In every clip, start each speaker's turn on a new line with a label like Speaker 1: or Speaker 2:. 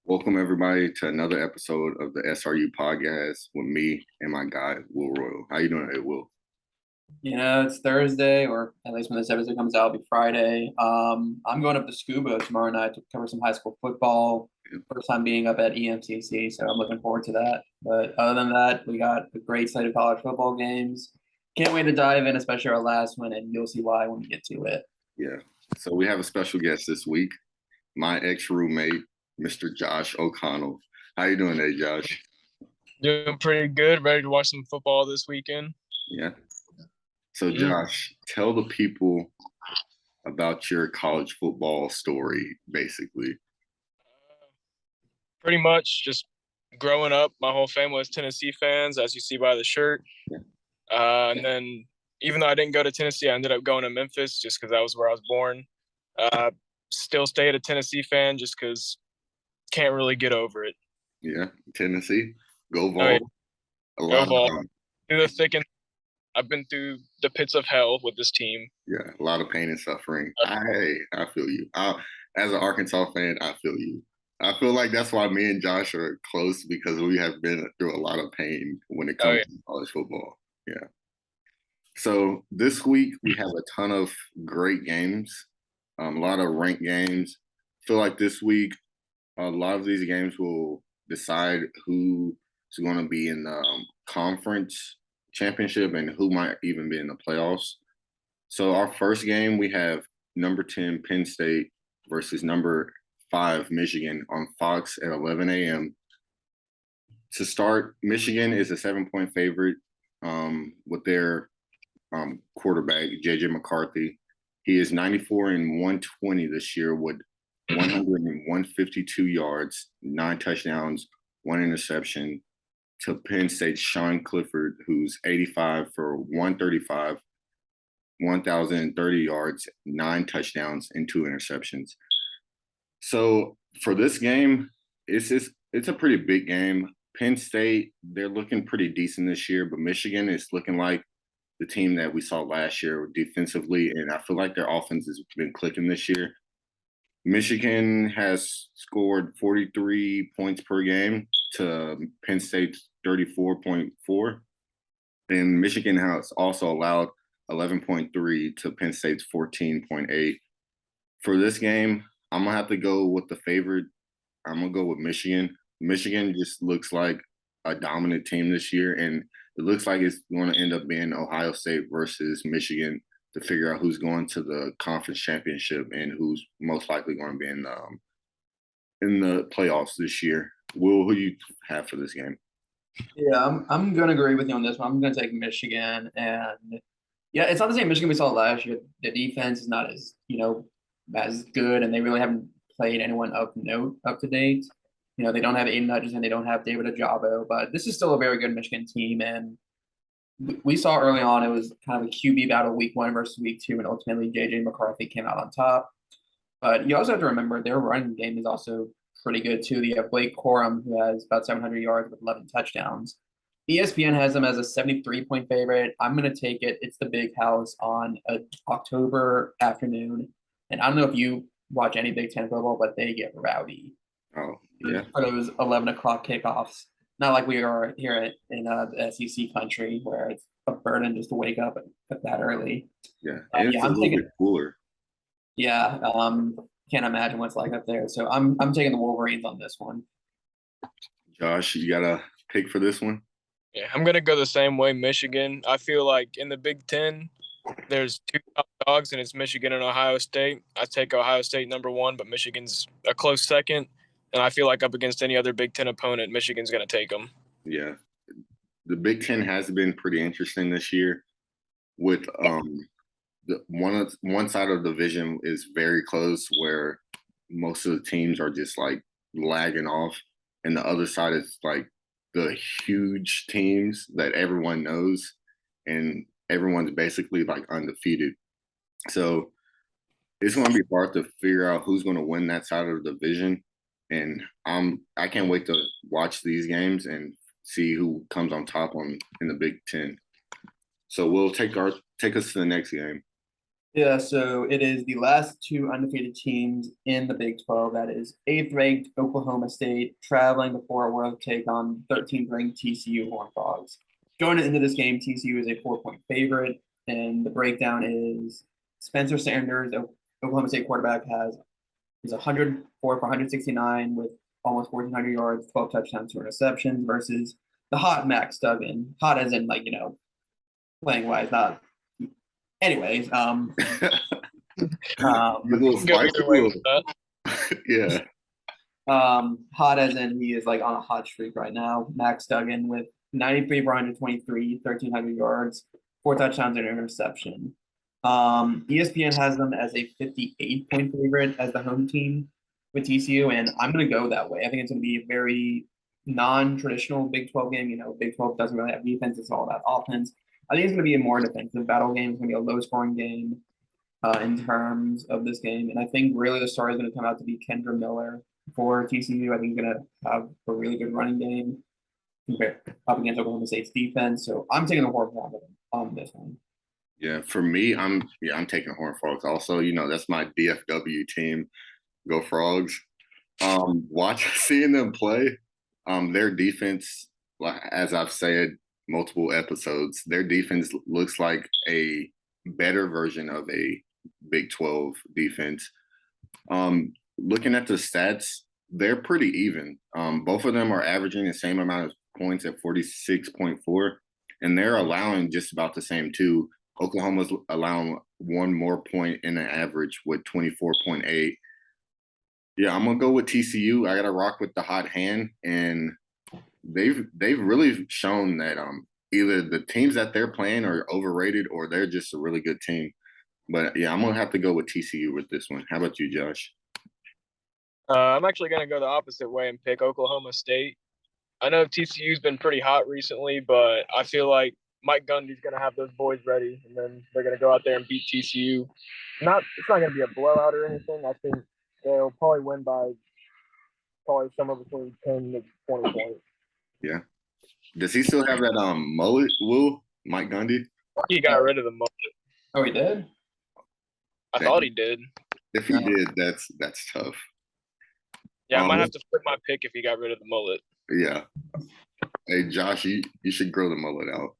Speaker 1: Welcome everybody to another episode of the SRU podcast with me and my guy Will Royal. How you doing today, Will?
Speaker 2: It's Thursday, or at least when this episode comes out, it'll be Friday. I'm going up to Scuba tomorrow night to cover some high school football. First time being up at EMCC, so I'm looking forward to that. But other than that, we got a great slate of college football games. Can't wait to dive in, especially our last one, and you'll see why when we get to it.
Speaker 1: Yeah. So we have a special guest this week, my ex-roommate, Mr. Josh O'Connell. How you doing today, Josh?
Speaker 3: Doing pretty good. Ready to watch some football this weekend.
Speaker 1: Yeah. So Josh, tell the people about your college football story, basically.
Speaker 3: Pretty much just growing up, my whole family was Tennessee fans, as you see by the shirt.
Speaker 1: Yeah.
Speaker 3: And then even though I didn't go to Tennessee, I ended up going to Memphis just because that was where I was born. Still stayed a Tennessee fan just because can't really get over it.
Speaker 1: Yeah, Tennessee. Go Vols.
Speaker 3: Oh, yeah.
Speaker 1: A lot
Speaker 3: Go Vols.
Speaker 1: of
Speaker 3: Through the thick and I've been through the pits of hell with this team.
Speaker 1: yeah, a lot of pain and suffering. I feel you. As an Arkansas fan, I feel you. I feel like that's why me and Josh are close because we have been through a lot of pain when it comes to college football. Yeah. So this week we have a ton of great games, a lot of ranked games. I feel like this week a lot of these games will decide who is going to be in the conference championship and who might even be in the playoffs. So our first game, we have number 10 Penn State versus number 5 Michigan on Fox at 11 a.m. To start, Michigan is a 7-point favorite with their quarterback, J.J. McCarthy. He is 94 and 120 this year with 152 yards, 9 touchdowns, 1 interception, to Penn State's Sean Clifford, who's 85 for 135, 1,030 yards, 9 touchdowns, and 2 interceptions. So for this game, it's a pretty big game. Penn State, they're looking pretty decent this year, but Michigan is looking like the team that we saw last year defensively, and I feel like their offense has been clicking this year. Michigan has scored 43 points per game to Penn State's 34.4. And Michigan has also allowed 11.3 to Penn State's 14.8. For this game, I'm going to have to go with the favorite. I'm going to go with Michigan. Michigan just looks like a dominant team this year, and it looks like it's going to end up being Ohio State versus Michigan to figure out who's going to the conference championship and who's most likely going to be in the playoffs this year. Will, who do you have for this game?
Speaker 2: Yeah, I'm going to agree with you on this one. I'm going to take Michigan, and yeah, it's not the same Michigan we saw last year. The defense is not as good, and they really haven't played anyone of note up to date. They don't have Aiden Hutchinson, they don't have David Ajabo, but this is still a very good Michigan team, and we saw early on it was kind of a QB battle week 1 versus week 2, and ultimately J.J. McCarthy came out on top. But you also have to remember their running game is also pretty good too. You have Blake Corum, who has about 700 yards with 11 touchdowns. ESPN has them as a 73-point favorite. I'm going to take it. It's the Big House on an October afternoon. And I don't know if you watch any Big Ten football, but they get rowdy.
Speaker 1: Oh, yeah.
Speaker 2: For those 11 o'clock kickoffs. Not like we are here in the SEC country where it's a burden just to wake up at that early.
Speaker 1: Yeah, and it's a little bit cooler.
Speaker 2: Yeah, can't imagine what's like up there. So I'm taking the Wolverines on this one.
Speaker 1: Josh, you got a pick for this one?
Speaker 3: Yeah, I'm going to go the same way, Michigan. I feel like in the Big Ten, there's 2 top dogs, and it's Michigan and Ohio State. I take Ohio State number 1, but Michigan's a close second. And I feel like up against any other Big Ten opponent, Michigan's going to take them.
Speaker 1: Yeah. The Big Ten has been pretty interesting this year with the one side of the division is very close where most of the teams are just like lagging off. And the other side is like the huge teams that everyone knows and everyone's basically like undefeated. So it's going to be hard to figure out who's going to win that side of the division. And I can't wait to watch these games and see who comes on top in the Big Ten. So we'll take us to the next game.
Speaker 2: Yeah, so it is the last two undefeated teams in the Big 12. That is 8th-ranked Oklahoma State traveling to Fort Worth to take on 13th-ranked TCU Horned Frogs. Going into this game, TCU is a 4-point favorite, and the breakdown is Spencer Sanders, Oklahoma State quarterback, is 104 for 169 with almost 1,400 yards, 12 touchdowns, 2 interceptions versus the hot Max Duggan. Hot as in playing wise, not. Anyways,
Speaker 1: A little
Speaker 3: Go
Speaker 1: spicy.
Speaker 3: either way with that.
Speaker 1: Yeah.
Speaker 2: Hot as in he is like on a hot streak right now. Max Duggan with 93 for 123, 1,300 yards, 4 touchdowns and an interception. ESPN has them as a 58-point favorite as the home team with TCU, and I'm going to go that way. I think it's going to be a very non-traditional Big 12 game. Big 12 doesn't really have defense; it's all about offense. I think it's going to be a more defensive battle game. It's going to be a low-scoring game in terms of this game, and I think really the star is going to come out to be Kendra Miller for TCU. I think he's going to have a really good running game up against Oklahoma State's defense. So I'm taking the Horned Frogs on this one.
Speaker 1: Yeah, for me, I'm taking Horned Frogs. Also, that's my DFW team. Go Frogs. Seeing them play, their defense, as I've said multiple episodes, their defense looks like a better version of a Big 12 defense. Looking at the stats, they're pretty even. Both of them are averaging the same amount of points at 46.4, and they're allowing just about the same too. Oklahoma's allowing one more point in the average with 24.8. Yeah, I'm gonna go with TCU. I gotta rock with the hot hand, and they've really shown that either the teams that they're playing are overrated or they're just a really good team. But yeah, I'm gonna have to go with TCU with this one. How about you, Josh?
Speaker 3: I'm actually going to go the opposite way and pick Oklahoma State. I know TCU's been pretty hot recently, but I feel like Mike Gundy's going to have those boys ready, and then they're going to go out there and beat TCU. It's not going to be a blowout or anything. I think they'll probably win by probably somewhere between 10 to 20 points.
Speaker 1: Yeah. Does he still have that mullet, Will? Mike Gundy?
Speaker 3: He got rid of the mullet.
Speaker 2: Oh, he did?
Speaker 3: I thought he did.
Speaker 1: If he did, that's tough.
Speaker 3: Yeah, I might have to flip my pick if he got rid of the mullet.
Speaker 1: Yeah. Hey, Josh, you should grow the mullet out.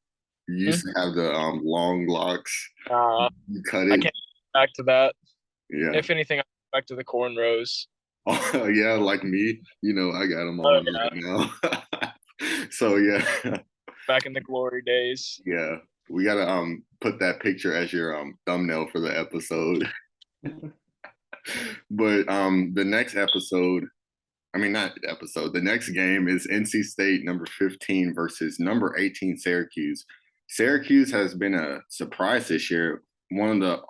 Speaker 1: You used to have the long locks. You cut it.
Speaker 3: I can't go back to that.
Speaker 1: Yeah.
Speaker 3: If anything, I go back to the cornrows.
Speaker 1: Oh, yeah, like me. I got them on right now. So, yeah.
Speaker 3: Back in the glory days.
Speaker 1: Yeah. We got to put that picture as your thumbnail for the episode. But the next the next game is NC State number 15 versus number 18 Syracuse. Syracuse has been a surprise this year, one of the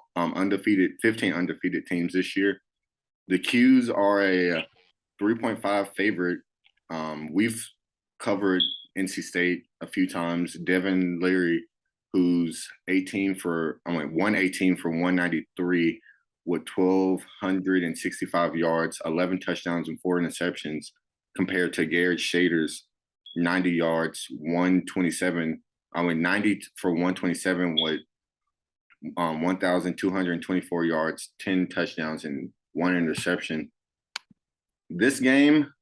Speaker 1: 15 undefeated teams this year. The Qs are a 3.5 favorite. We've covered NC State a few times. Devin Leary, who's 118 for 193 with 1,265 yards, 11 touchdowns, and 4 interceptions, compared to Garrett Shader's 90 yards, 90 for 127 with 1,224 yards, 10 touchdowns, and 1 interception. This game,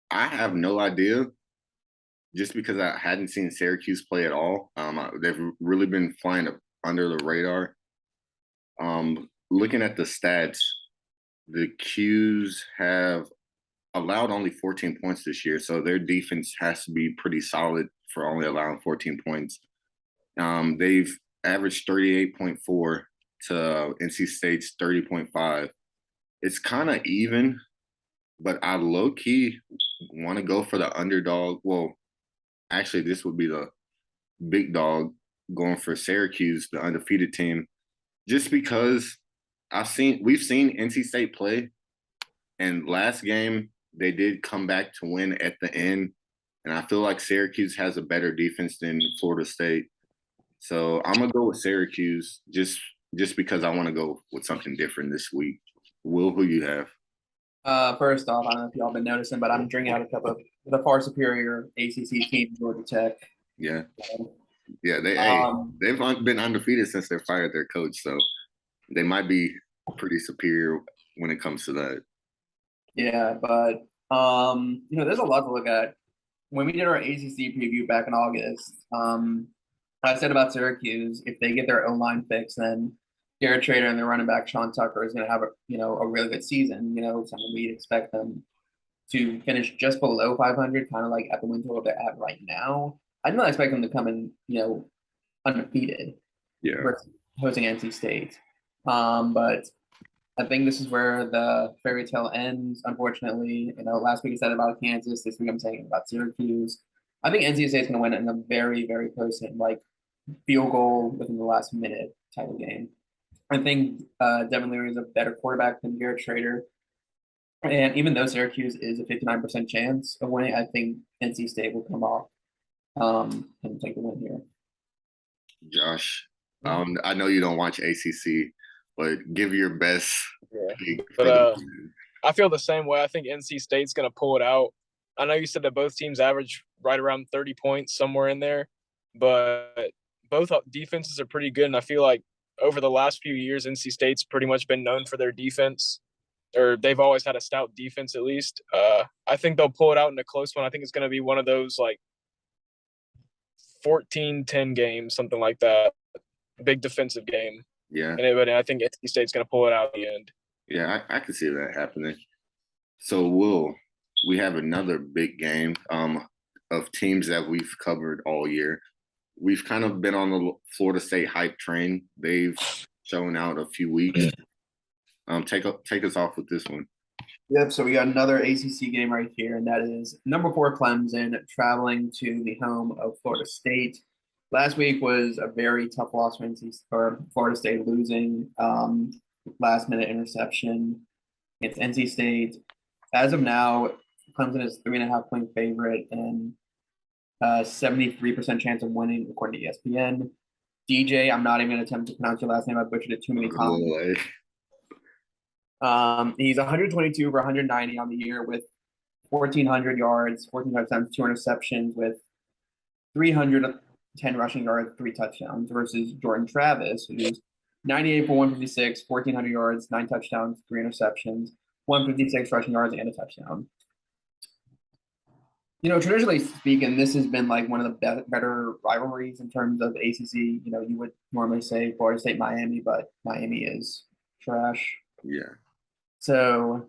Speaker 1: I have no idea, just because I hadn't seen Syracuse play at all. They've really been flying under the radar. Looking at the stats, the Qs have allowed only 14 points this year, so their defense has to be pretty solid for only allowing 14 points. They've averaged 38.4 to NC State's 30.5. It's kind of even, but I low-key want to go for the underdog. Well, actually, this would be the big dog going for Syracuse, the undefeated team, just because we've seen NC State play, and last game they did come back to win at the end, and I feel like Syracuse has a better defense than Florida State. So I'm gonna go with Syracuse just because I want to go with something different this week. Will, who you have?
Speaker 2: First off, I don't know if y'all been noticing, but I'm drinking out a cup of the far superior ACC team, Georgia Tech.
Speaker 1: Yeah, yeah. They've been undefeated since they fired their coach. So they might be pretty superior when it comes to that.
Speaker 2: Yeah, but there's a lot to look at. When we did our ACC preview back in August, I said about Syracuse, if they get their O line fixed, then Garrett Trader and their running back Sean Tucker is going to have a really good season. Something we'd expect them to finish just below 500, kind of like at the win total they're at right now. I did not expect them to come in, undefeated.
Speaker 1: Yeah.
Speaker 2: Versus hosting NC State. But I think this is where the fairy tale ends, unfortunately. Last week I said about Kansas. This week I'm saying about Syracuse. I think NC State's going to win it in a very, very close game, like field goal within the last minute type of game. I think Devin Leary is a better quarterback than Garrett Schrader. And even though Syracuse is a 59% chance of winning, I think NC State will come off and take the win here.
Speaker 1: Josh, I know you don't watch ACC, but give your best.
Speaker 3: Yeah. But I feel the same way. I think NC State's going to pull it out. I know you said that both teams average right around 30 points, somewhere in there, but both defenses are pretty good, and I feel like over the last few years, NC State's pretty much been known for their defense, or they've always had a stout defense at least. I think they'll pull it out in a close one. I think it's going to be one of those like 14-10 games, something like that. Big defensive game.
Speaker 1: Yeah.
Speaker 3: And I think NC State's going to pull it out at the end.
Speaker 1: Yeah, I can see that happening. So we have another big game of teams that we've covered all year. We've kind of been on the Florida State hype train. They've shown out a few weeks. Take us off with this one.
Speaker 2: Yep, so we got another ACC game right here, and that is number 4 Clemson traveling to the home of Florida State. Last week was a very tough loss for Florida State, losing last-minute interception against NC State. As of now, Clemson is 3.5-point favorite and 73% chance of winning, according to ESPN. DJ, I'm not even going to attempt to pronounce your last name. I butchered it too many times. He's 122 for 190 on the year with 1,400 yards, 14 touchdowns, 2 interceptions with 310 rushing yards, 3 touchdowns versus Jordan Travis, who's 98 for 156, 1,400 yards, 9 touchdowns, 3 interceptions, 156 rushing yards, and a touchdown. Traditionally speaking, this has been like one of the better rivalries in terms of ACC. You would normally say Florida State, Miami, but Miami is trash.
Speaker 1: Yeah.
Speaker 2: So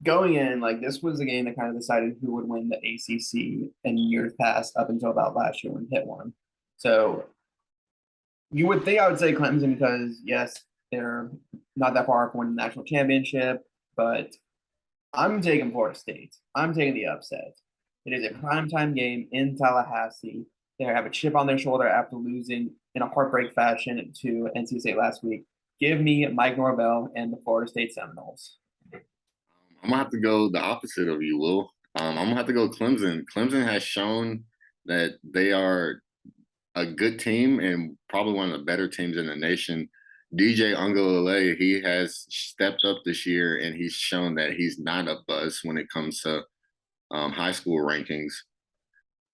Speaker 2: going in, like this was the game that kind of decided who would win the ACC in years past up until about last year when Pitt won. So you would think I would say Clemson because, yes, they're not that far from winning the national championship, but I'm taking Florida State. I'm taking the upset. It is a primetime game in Tallahassee. They have a chip on their shoulder after losing in a heartbreak fashion to NC State last week. Give me Mike Norvell and the Florida State Seminoles.
Speaker 1: I'm going to have to go the opposite of you, Will. I'm going to have to go Clemson. Clemson has shown that they are a good team and probably one of the better teams in the nation. DJ Ncaa, he has stepped up this year, and he's shown that he's not a buzz when it comes to high school rankings.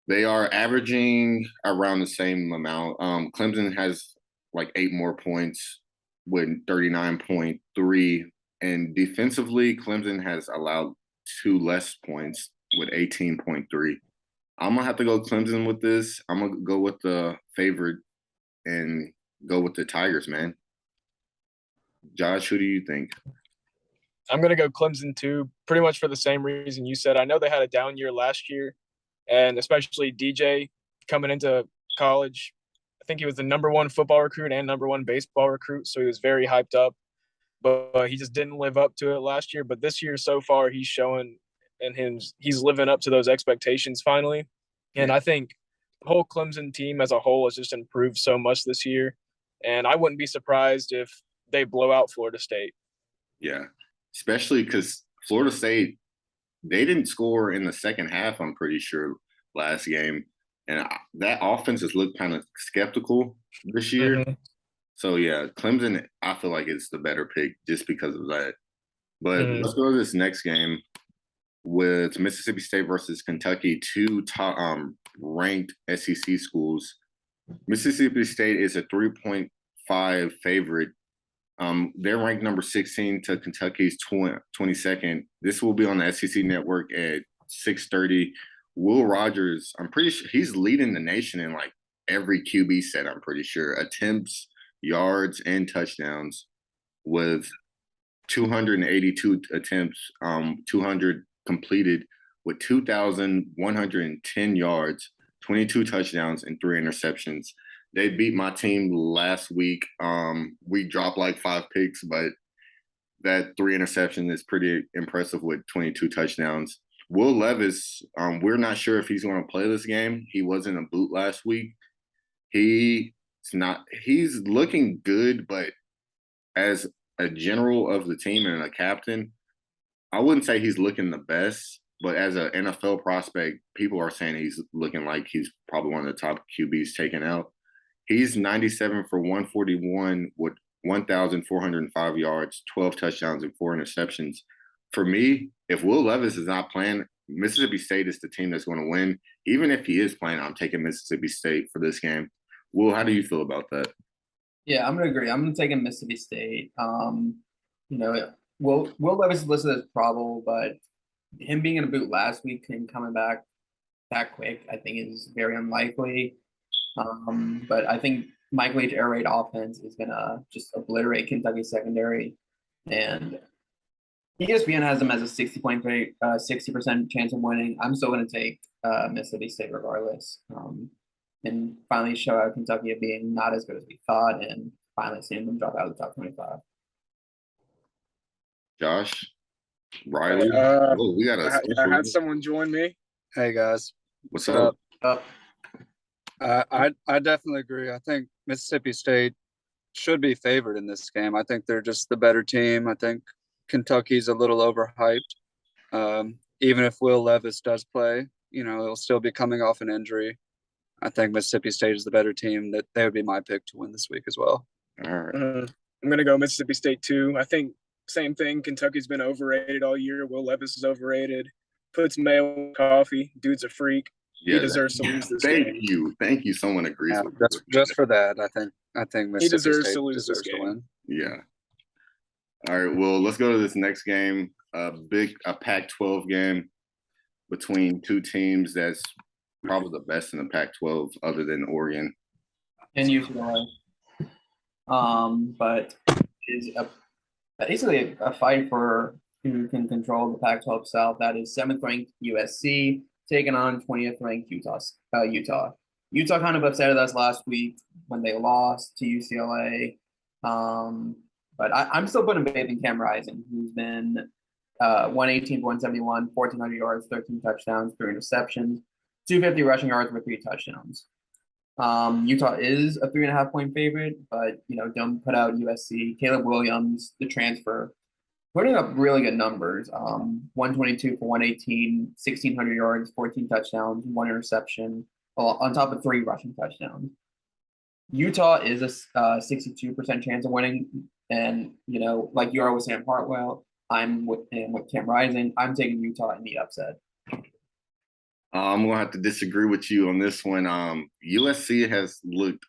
Speaker 1: They are averaging around the same amount. Clemson has like 8 more points with 39.3. And defensively, Clemson has allowed 2 less points with 18.3. I'm going to have to go Clemson with this. I'm going to go with the favorite and go with the Tigers, man. Josh, who do you think?
Speaker 3: I'm going to go Clemson too, pretty much for the same reason you said. I know they had a down year last year, and especially DJ coming into college. I think he was the #1 football recruit and #1 baseball recruit, so he was very hyped up. But he just didn't live up to it last year. But this year so far, he's showing and he's living up to those expectations finally. And I think the whole Clemson team as a whole has just improved so much this year. And I wouldn't be surprised if they blow out Florida State.
Speaker 1: Yeah, especially because Florida State, they didn't score in the second half, I'm pretty sure, last game. And that offense has looked kind of skeptical this year. Mm-hmm. So, yeah, Clemson, I feel like it's the better pick just because of that. But let's go to this next game with Mississippi State versus Kentucky, 2 top ranked SEC schools. Mississippi State is a 3.5 favorite They're ranked number 16 to Kentucky's 22nd. This will be on the SEC network at 6:30. Will Rogers, I'm pretty sure he's leading the nation in like every QB set, I'm pretty sure. Attempts, yards, and touchdowns with 282 attempts, 200 completed with 2,110 yards, 22 touchdowns, and 3 interceptions. They beat my team last week. We dropped like 5 picks, but that 3 interception is pretty impressive with 22 touchdowns. Will Levis, we're not sure if he's going to play this game. He was in a boot last week. He's looking good, but as a general of the team and a captain, I wouldn't say he's looking the best, but as an NFL prospect, people are saying he's looking like he's probably one of the top QBs taken out. He's 97 for 141 with 1,405 yards, 12 touchdowns, and 4 interceptions. For me, if Will Levis is not playing, Mississippi State is the team that's going to win. Even if he is playing, I'm taking Mississippi State for this game. Will, how do you feel about that?
Speaker 2: Yeah, I'm gonna agree. I'm gonna take a Mississippi State. Will Levis is listed as probable, but him being in a boot last week and coming back that quick, I think is very unlikely. But I think Mike Leach air raid offense is gonna just obliterate Kentucky's secondary, and ESPN has them as a 60% chance of winning. I'm still gonna take Mississippi State regardless. And finally show out Kentucky of being not as good as we thought, and finally seeing them drop out of the top 25.
Speaker 1: Josh, Riley,
Speaker 4: we got I had someone join me. Hey guys,
Speaker 1: what's up?
Speaker 4: I definitely agree. I think Mississippi State should be favored in this game. I think they're just the better team. I think Kentucky's a little overhyped. Even if Will Levis does play, he'll still be coming off an injury. I think Mississippi State is the better team. That they would be my pick to win this week as well.
Speaker 1: All right.
Speaker 3: I'm going to go Mississippi State too. I think same thing. Kentucky's been overrated all year. Will Levis is overrated. Puts mayo in coffee. Dude's a freak. Yeah, he deserves to lose this game.
Speaker 1: Thank you. Someone agrees with
Speaker 4: just for that. I think Mississippi
Speaker 3: he deserves
Speaker 4: State
Speaker 3: to lose this game.
Speaker 4: To win.
Speaker 1: Yeah. All right. Well, let's go to this next game. A Pac-12 game between two teams that's probably the best in the Pac-12 other than Oregon
Speaker 2: and UCLA. But is basically a fight for who can control the Pac-12 South. That is 7th ranked USC taking on 20th ranked Utah. Utah kind of upset us last week when they lost to UCLA. But I'm still putting faith in Cam Rising, who's been 118 for 171, 1,400 yards, 13 touchdowns, 3 interceptions, 250 rushing yards with 3 touchdowns. Utah is a 3.5-point favorite, but don't put out USC. Caleb Williams, the transfer, putting up really good numbers. 122 for 118, 1,600 yards, 14 touchdowns, 1 interception, on top of 3 rushing touchdowns. Utah is a 62% chance of winning, and like you are with Sam Hartwell, I'm with Cam Rising. I'm taking Utah in the upset.
Speaker 1: I'm going to have to disagree with you on this one. USC has looked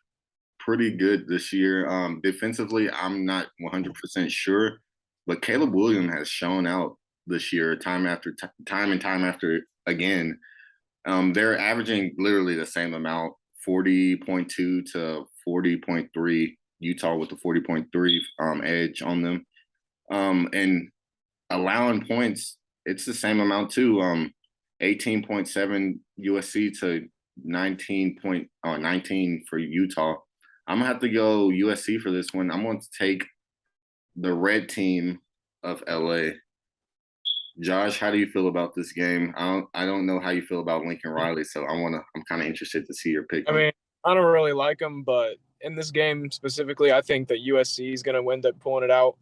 Speaker 1: pretty good this year. Defensively, I'm not 100% sure, but Caleb Williams has shown out this year time and time after again. They're averaging literally the same amount, 40.2 to 40.3, Utah with the 40.3 edge on them. And allowing points, it's the same amount too. 18.7 USC to 19 for Utah. I'm gonna have to go USC for this one. I'm going to take the red team of LA. Josh, how do you feel about this game? I don't know how you feel about Lincoln Riley, so I'm kind of interested to see your pick.
Speaker 3: I mean, I don't really like him, but in this game specifically, I think that USC is going to end up pulling it out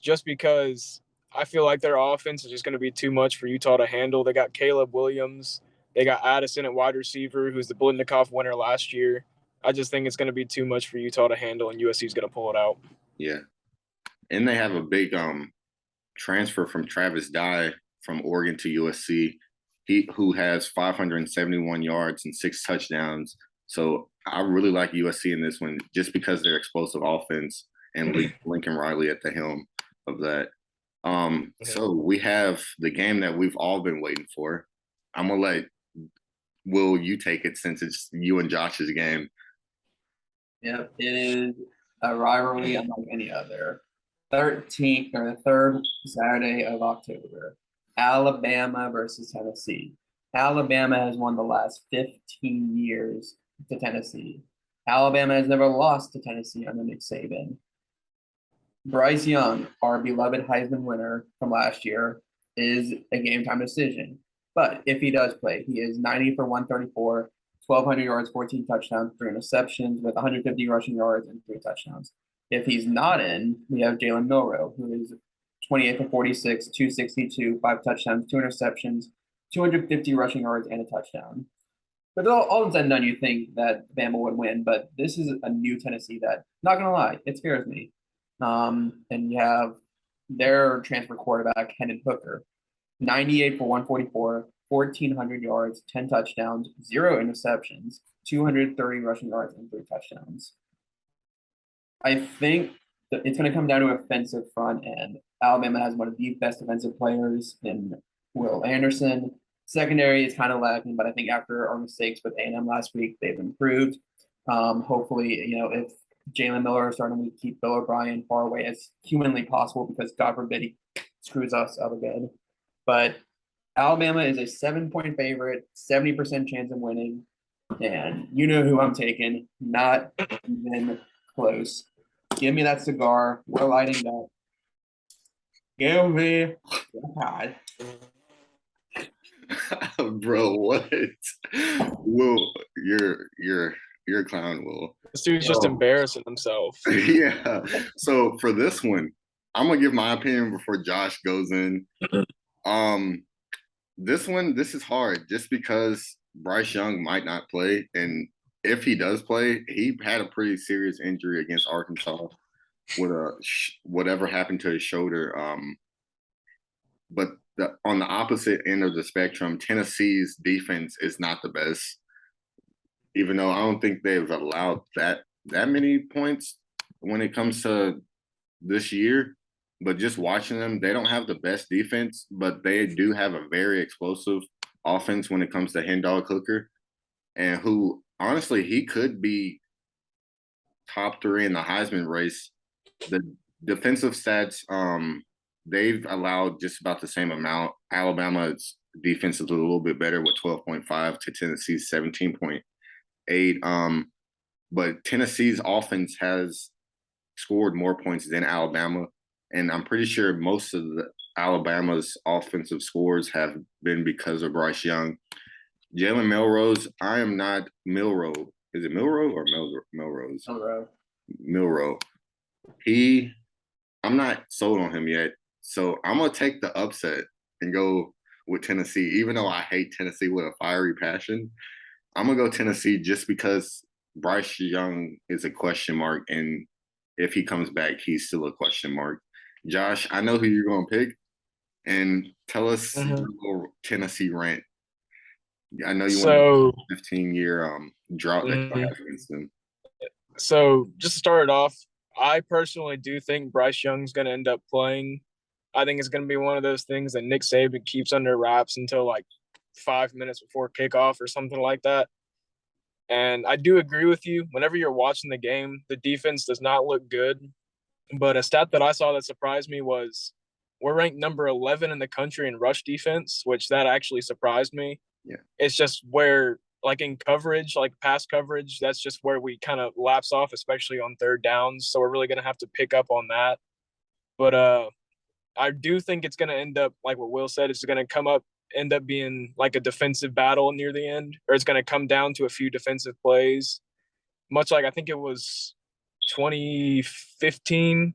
Speaker 3: just because I feel like their offense is just going to be too much for Utah to handle. They got Caleb Williams. They got Addison at wide receiver, who's the Blitnikoff winner last year. I just think it's going to be too much for Utah to handle, and USC is going to pull it out.
Speaker 1: Yeah. And they have a big transfer from Travis Dye from Oregon to USC, who has 571 yards and 6 touchdowns. So I really like USC in this one just because they're explosive offense. and Lincoln Riley at the helm of that. So we have the game that we've all been waiting for. I'm gonna let Will you take it since it's you and Josh's game.
Speaker 2: Yep, it is a rivalry unlike any other. 13th or the third Saturday of October. Alabama versus Tennessee. Alabama has won the last 15 years to Tennessee. Alabama has never lost to Tennessee under Nick Saban. Bryce Young, our beloved Heisman winner from last year, is a game time decision. But if he does play, he is 90 for 134, 1,200 yards, 14 touchdowns, 3 interceptions with 150 rushing yards and 3 touchdowns. If he's not in, we have Jalen Milroe, who is 28 for 46, 262, 5 touchdowns, 2 interceptions, 250 rushing yards, and a touchdown. But all said and done, you think that Bama would win, but this is a new Tennessee that, not going to lie, it scares me. And you have their transfer quarterback, Hendon Hooker, 98 for 144, 1,400 yards, 10 touchdowns, 0 interceptions, 230 rushing yards, and 3 touchdowns. I think that it's going to come down to offensive front end. Alabama has one of the best defensive players in Will Anderson. Secondary is kind of lacking, but I think after our mistakes with A&M last week, they've improved. Hopefully, if Jalen Miller is starting to keep Bill O'Brien far away as humanly possible, because God forbid he screws us up again. But Alabama is a 7-point favorite, 70% chance of winning. And you know who I'm taking. Not even close. Give me that cigar. We're lighting that. Give me God.
Speaker 1: Bro, what? Will, you're a clown, Will.
Speaker 3: This dude's just embarrassing himself.
Speaker 1: Yeah. So for this one, I'm gonna give my opinion before Josh goes in. This is hard just because Bryce Young might not play, and if he does play, he had a pretty serious injury against Arkansas with whatever happened to his shoulder. But on the opposite end of the spectrum, Tennessee's defense is not the best, even though I don't think they've allowed that many points when it comes to this year. But just watching them, they don't have the best defense, but they do have a very explosive offense when it comes to Hendon Hooker, and who honestly he could be top 3 in the Heisman race. The defensive stats, they've allowed just about the same amount. Alabama's defense is a little bit better with 12.5 to Tennessee's 17.8. But Tennessee's offense has scored more points than Alabama. And I'm pretty sure most of Alabama's offensive scores have been because of Bryce Young. Jalen Milrose, I am not Milroe. Is it Milroe or Milrose? Milroe. I'm not sold on him yet. So I'm going to take the upset and go with Tennessee. Even though I hate Tennessee with a fiery passion, I'm going to go Tennessee just because Bryce Young is a question mark. And if he comes back, he's still a question mark. Josh, I know who you're going to pick. And tell us your Tennessee rant. I know you want a 15-year drought that you have against them.
Speaker 3: So just to start it off, I personally do think Bryce Young's going to end up playing. I think it's going to be one of those things that Nick Saban keeps under wraps until like 5 minutes before kickoff or something like that. And I do agree with you. Whenever you're watching the game, the defense does not look good. But a stat that I saw that surprised me was we're ranked number 11 in the country in rush defense, which that actually surprised me.
Speaker 1: Yeah.
Speaker 3: It's just where, like in coverage, like pass coverage, that's just where we kind of lapse off, especially on third downs. So we're really going to have to pick up on that. But I do think it's going to end up, like what Will said, it's going to end up being like a defensive battle near the end, or it's going to come down to a few defensive plays, much like I think it was 2015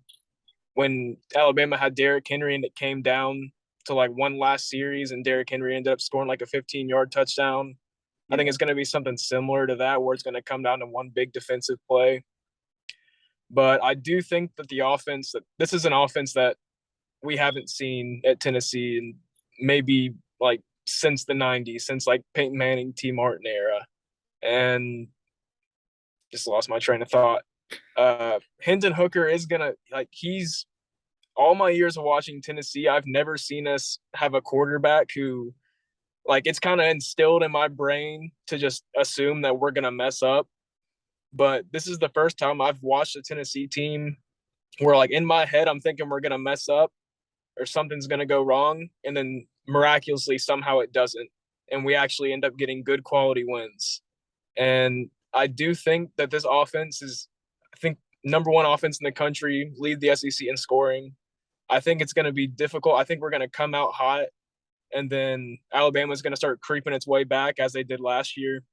Speaker 3: when Alabama had Derrick Henry and it came down to like one last series and Derrick Henry ended up scoring like a 15-yard touchdown. I think it's going to be something similar to that where it's going to come down to one big defensive play. But I do think that this is an offense that we haven't seen at Tennessee in maybe like since the 90s, since like Peyton Manning, T. Martin era. And just lost my train of thought. Hendon Hooker is gonna he's all my years of watching Tennessee, I've never seen us have a quarterback who it's kind of instilled in my brain to just assume that we're gonna mess up. But this is the first time I've watched a Tennessee team where in my head I'm thinking we're gonna mess up or something's gonna go wrong, and then miraculously somehow it doesn't, and we actually end up getting good quality wins. And I do think that this offense is, I think, number one offense in the country, lead the SEC in scoring. I think it's going to be difficult. I think we're going to come out hot, and then Alabama's going to start creeping its way back as they did last year.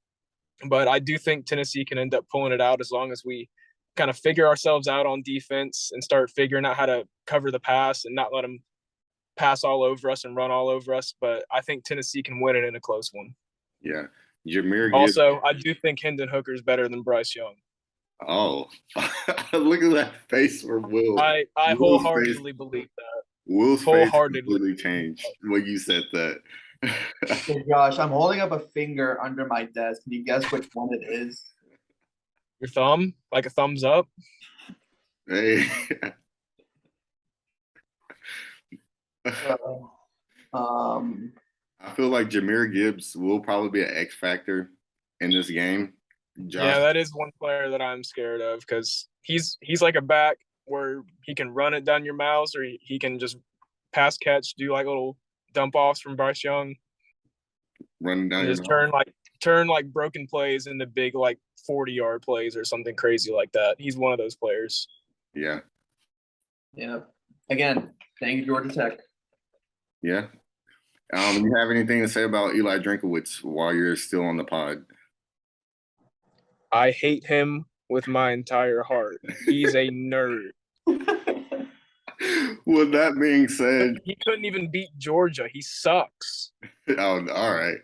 Speaker 3: But I do think Tennessee can end up pulling it out as long as we kind of figure ourselves out on defense and start figuring out how to cover the pass and not let them pass all over us and run all over us. But I think Tennessee can win it in a close one.
Speaker 1: Yeah. Jamir Gibbs.
Speaker 3: Also, I do think Hendon Hooker is better than Bryce Young.
Speaker 1: Oh, look at that face for Will.
Speaker 3: I wholeheartedly believe that.
Speaker 1: Will's face completely changed when you said that.
Speaker 2: Hey Josh, I'm holding up a finger under my desk. Can you guess which one it is?
Speaker 3: Your thumb? Like a thumbs up?
Speaker 1: Hey. I feel like Jamir Gibbs will probably be an X factor in this game.
Speaker 3: Josh. Yeah, that is one player that I'm scared of because he's like a back where he can run it down your mouths or he can just pass catch, do little dump offs from Bryce Young.
Speaker 1: Running down
Speaker 3: just turn broken plays into big 40-yard plays or something crazy like that. He's one of those players.
Speaker 1: Yeah.
Speaker 2: Yeah. Again, thank you, Georgia Tech.
Speaker 1: Yeah. You have anything to say about Eli Drinkowitz while you're still on the pod?
Speaker 3: I hate him with my entire heart. He's a nerd.
Speaker 1: With that being said,
Speaker 3: he couldn't even beat Georgia. He sucks.
Speaker 1: Oh, all right.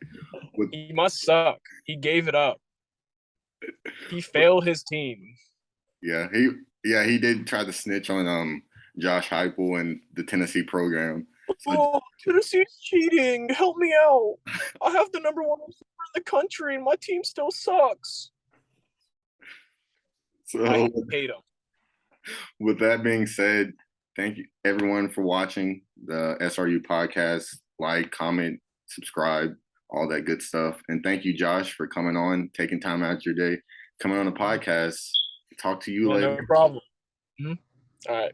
Speaker 3: He must suck. He gave it up. He failed his team.
Speaker 1: Yeah, he did try to snitch on Josh Heupel and the Tennessee program.
Speaker 3: Oh, Tennessee's cheating. Help me out. I have the number one receiver in the country, and my team still sucks.
Speaker 1: So,
Speaker 3: I hate him.
Speaker 1: With that being said, thank you, everyone, for watching the SRU podcast. Like, comment, subscribe, all that good stuff. And thank you, Josh, for coming on, taking time out of your day, coming on the podcast. Talk to you later.
Speaker 3: No problem. Mm-hmm. All right.